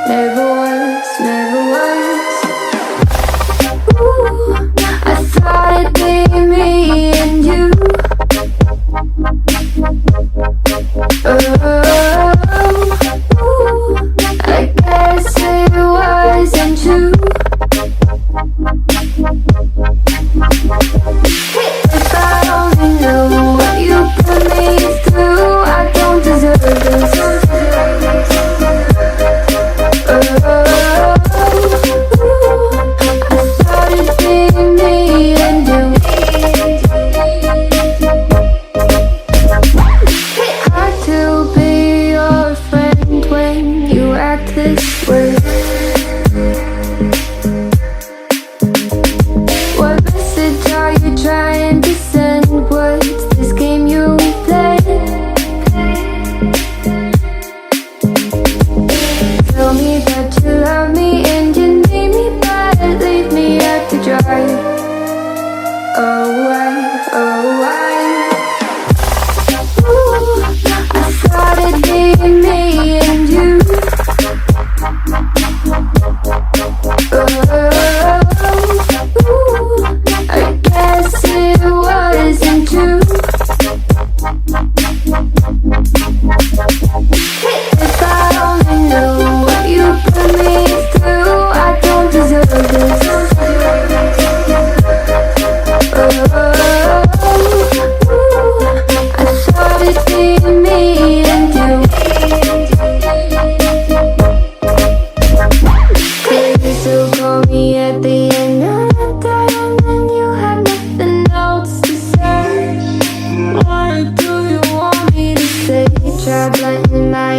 never once, never once. Ooh, I thought it'd be me and you. Oh, ooh, I guess it wasn't true. If I only knew what you put me through, I don't deserve this. I thought it'd be me and you. Hard to be your friend when you act this way. What message are you trying to send? What's this game you play? Tell me that you love me and you need me, but leave me out to dry. Oh, why, oh, why? Ooh, I thought it'd be me and you. Ooh, I guess it wasn't true. If I only knew what you put me through, I don't deserve this. I thought it'd be me and you. Could you still call me at the end of the day when you have nothing else to say? What do you want me to say? Tried letting my